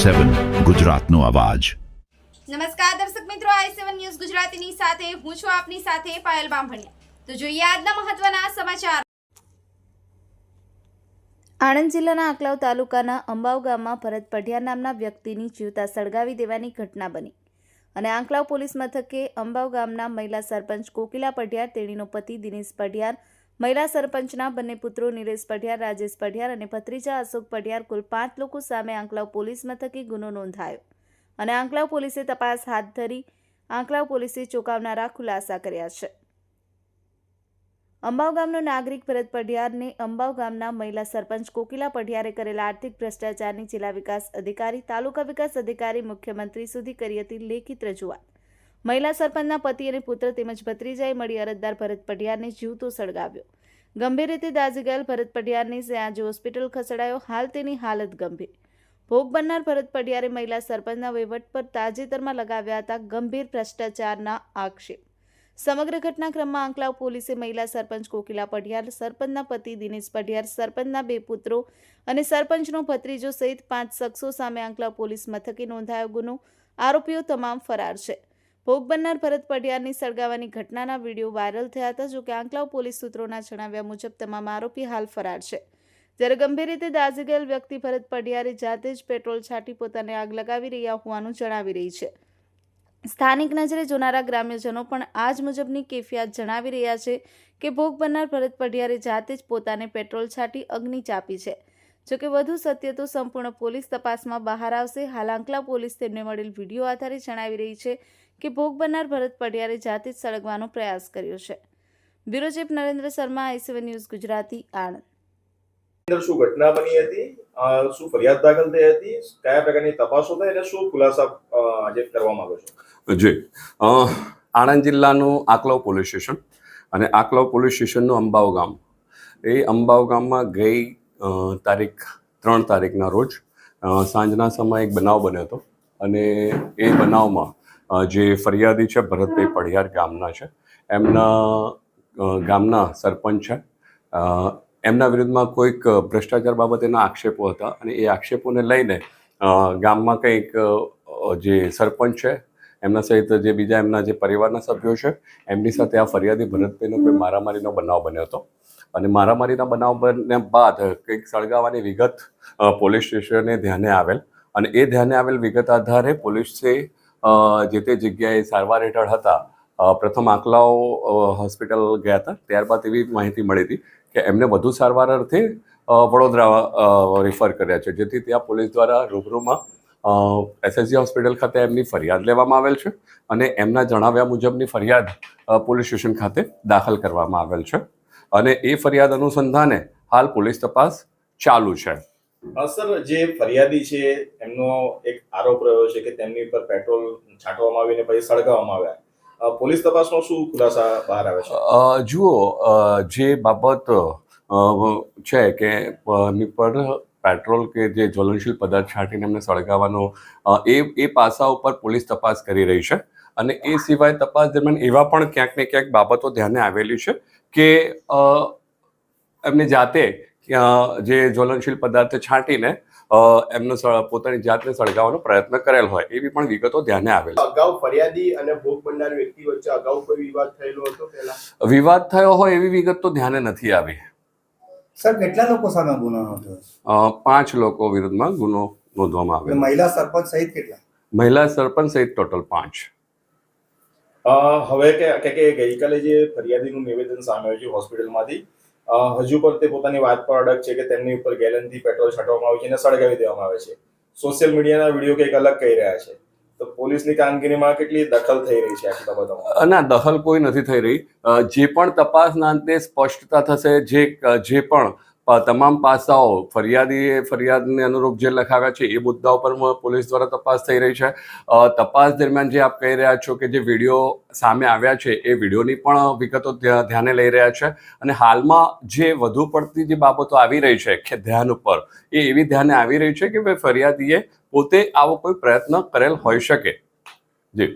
i7 ગુજરાતનો અવાજ। નમસ્કાર દર્શક મિત્રો, i7 ન્યૂઝ ગુજરાતીની સાથે હું છું આપની સાથે પાયલ બામભણિયા। તો જોઈએ આજના મહત્વના સમાચાર। આણંદ જિલ્લાના આંકલાવ તાલુકાના અંબાવ ગામમાં ભરત પઢિયાર નામના વ્યક્તિની જીવતા સળગાવી દેવાની ઘટના બની અને આંકલાવ પોલીસ મથકે અંબાવ ગામના મહિલા સરપંચ કોકિલા પઢિયાર, તેણીનો પતિ દિનેશ પઢિયાર, મહિલા સરપંચના બંને પુત્રો નિલેશ પઢિયાર, રાજેશ પઢિયાર અને ભત્રીજા અશોક પઢિયાર કુલ 5 લોકો સામે આંકલાવ પોલીસ મથકે ગુનો નોંધાયો અને આંકલાવ પોલીસે તપાસ હાથ ધરી આંકલાવ પોલીસે ચોંકાવનારા ખુલાસા કર્યા છે। અંબાવ ગામનો નાગરિક ભરત પઢિયારને અંબાવ ગામના મહિલા સરપંચ કોકિલા પઢિયારે કરેલા આર્થિક ભ્રષ્ટાચારની જિલ્લા વિકાસ અધિકારી, તાલુકા વિકાસ અધિકારી, મુખ્યમંત્રી સુધી કરી હતી લેખિત રજૂઆત। મહિલા સરપંચના પતિ અને પુત્ર તેમજ ભત્રીજાએ મળી અરજદાર ભરત પઢિયારને જીવતો સળગાવ્યો। ગંભીર રીતે દાઝી ગયેલ ભરત પઢિયારને સયાજી હોસ્પિટલ ખસેડાયો, હાલ તેની હાલત ગંભીર। ભોગ બનનાર ભરત પઢિયારે મહિલા સરપંચના વહીવટ પર તાજેતરમાં લગાવ્યા હતા ગંભીર ભ્રષ્ટાચારના આક્ષેપ। સમગ્ર ઘટનાક્રમમાં આંકલાવ પોલીસે મહિલા સરપંચ કોકિલા પઢિયાર, સરપંચના પતિ દિનેશ પઢિયાર, સરપંચના 2 પુત્રો અને સરપંચનો ભત્રીજો સહિત 5 શખ્સો સામે આંકલાવ પોલીસ મથકે નોંધાયો ગુનો। આરોપીઓ તમામ ફરાર છે। ભોગ બનનાર ભરત પઢિયારની સળગાવવાની ઘટનાના વિડીયો વાયરલ થયા હતા, જો કે આંકલાવ પોલીસ સૂત્રોના જણાવ્યા મુજબ તમામ આરોપી હાલ ફરાર છે। જ્યારે ગંભીર રીતે દાઝી ગયેલ વ્યક્તિ ભરત પઢિયારે જાતે જ પેટ્રોલ છાંટી પોતાને આગ લગાવી રહ્યા હોવાનું જણાવી રહી છે। સ્થાનિક નજરે જોનારા ગ્રામ્યજનો પણ આ જ મુજબની કેફિયત જણાવી રહ્યા છે કે ભોગ બનનાર ભરત પઢિયારે જાતે જ પોતાને પેટ્રોલ છાંટી અગ્નિ ચાપી છે। જોકે વધુ સત્ય તો સંપૂર્ણ પોલીસ તપાસમાં બહાર આવશે। હાલ આંકલાવ પોલીસ તેમને મળેલ વિડીયો આધારે જણાવી રહી છે કે ભોગ બનનાર ભરત પઢિયારે જાતે જ સળગવાનો પ્રયાસ કર્યો છે। Bureau chief Narendra Sharma, i7 news Gujarati, Anand. શું ઘટના બની હતી, શું ફરિયાદ દાખલ થઈ હતી, કયા પ્રકારની તપાસો થઈ અને શું ખુલાસા આજે કરવામાં આવ્યો છે? જી, આણંદ જિલ્લાનું આંકલાવ પોલીસ સ્ટેશન અને આંકલાવ પોલીસ સ્ટેશનનું અંબાવ ગામ, એ અંબાવ ગામમાં ગઈ તારીખ 3 તારીખના રોજ સાંજના સમયે એક બનાવ બન્યો હતો અને એ બનાવમાં જે ફરિયાદી છે ભરતભાઈ પઢિયાર ગામના છે, એમના ગામના સરપંચ છે, એમના વિરુદ્ધમાં કોઈક ભ્રષ્ટાચાર બાબતેના આક્ષેપો હતા અને એ આક્ષેપોને લઈને ગામમાં કંઈક જે સરપંચ છે એમના સહિત જે બીજા એમના જે પરિવારના સભ્યો છે એમની સાથે આ ફરિયાદી ભરતભાઈનો કોઈ મારામારીનો બનાવ બન્યો હતો અને મારામારીના બનાવ બન્યા બાદ કંઈક સળગાવવાની વિગત પોલીસ સ્ટેશને ધ્યાને આવેલ અને એ ધ્યાને આવેલ વિગત આધારે પોલીસે જે તે જગ્યાએ સારવાર હેઠળ હતા પ્રથમ આંકલાવ હોસ્પિટલ ગયા હતા। ત્યારબાદ એવી માહિતી મળી હતી કે એમને વધુ સારવાર અર્થે વડોદરા રિફર કર્યા છે, જેથી ત્યાં પોલીસ દ્વારા રૂબરૂમાં SSG હોસ્પિટલ ખાતે એમની ફરિયાદ લેવામાં આવેલ છે અને એમના જણાવ્યા મુજબની ફરિયાદ પોલીસ સ્ટેશન ખાતે દાખલ કરવામાં આવેલ છે અને એ ફરિયાદ અનુસંધાને હાલ પોલીસ તપાસ ચાલુ છે। સર, જે ફરિયાદી છે એમનો એક આરોપ રહ્યો છે કે તેમની પર પેટ્રોલ છાંટવામાં આવીને પછી સળગાવવામાં આવ્યા। પોલીસ તપાસમાં શું ખુલાસા બહાર આવે છે? જુઓ, જે બાબત છે કે એમની પર પેટ્રોલ કે જે જ્વલનશીલ પદાર્થ છાંટીને એમને સળગાવવાનો એ પાસા ઉપર પોલીસ તપાસ કરી રહી છે અને એ સિવાય તપાસ દરમિયાન એવા પણ ક્યાંક ને ક્યાંક બાબતો ધ્યાને આવેલી છે કે એમને જાતે જે જ્વલનશીલ પદાર્થ છાંટીને એમનો પોતાની જાતને સળગાવવાનો પ્રયત્ન કરેલ હોય એવી પણ વિગતો ધ્યાને આવેલ। અગાઉ ફરિયાદી અને ભોગ બનનાર વ્યક્તિ વચ્ચે અગાઉ કોઈ વિવાદ થયેલો હતો? પહેલા વિવાદ થયો હોય એવી વિગત તો ધ્યાને નથી આવી। સર, કેટલા લોકો સામે ગુનો નોંધ્યો? 5 લોકો વિરુદ્ધમાં ગુનો નોંધવામાં આવેલ। મહિલા સરપંચ સહિત કેટલા? મહિલા સરપંચ સહિત ટોટલ 5। હવે કે ગઈકાલે જે ફરિયાદીનું નિવેદન સામે આવ્યું છે હોસ્પિટલમાંથી, હજુ પણ તે પોતાની વાત પર અડગ છે કે તેમની ઉપર ગેલનથી પેટ્રોલ છાંટવામાં આવે છે અને સળગાવી દેવામાં આવે છે। સોશિયલ મીડિયાના વિડીયો કંઈક અલગ કહી રહ્યા છે, તો પોલીસની કામગીરીમાં કેટલી દખલ થઈ રહી છે આખી બાબતોમાં? ના, દખલ કોઈ નથી થઈ રહી। જે પણ તપાસના અંતે સ્પષ્ટતા થશે, જે પણ તમામ પાસાઓ ફરિયાદને અનુરૂપ જે લખાવ્યા છે એ મુદ્દાઓ પર પોલીસ દ્વારા તપાસ થઈ રહી છે। તપાસ દરમિયાન જે આપ કહી રહ્યા છો કે જે વિડીયો સામે આવ્યા છે એ વિડીયોની પણ વિગતો ધ્યાને લઈ રહ્યા છે અને હાલમાં જે વધુ પડતી જે બાબતો આવી રહી છે કે ધ્યાન ઉપર એ એવી ધ્યાને આવી રહી છે કે ફરિયાદીએ પોતે આવો કોઈ પ્રયત્ન કરેલ હોઈ શકે। જી।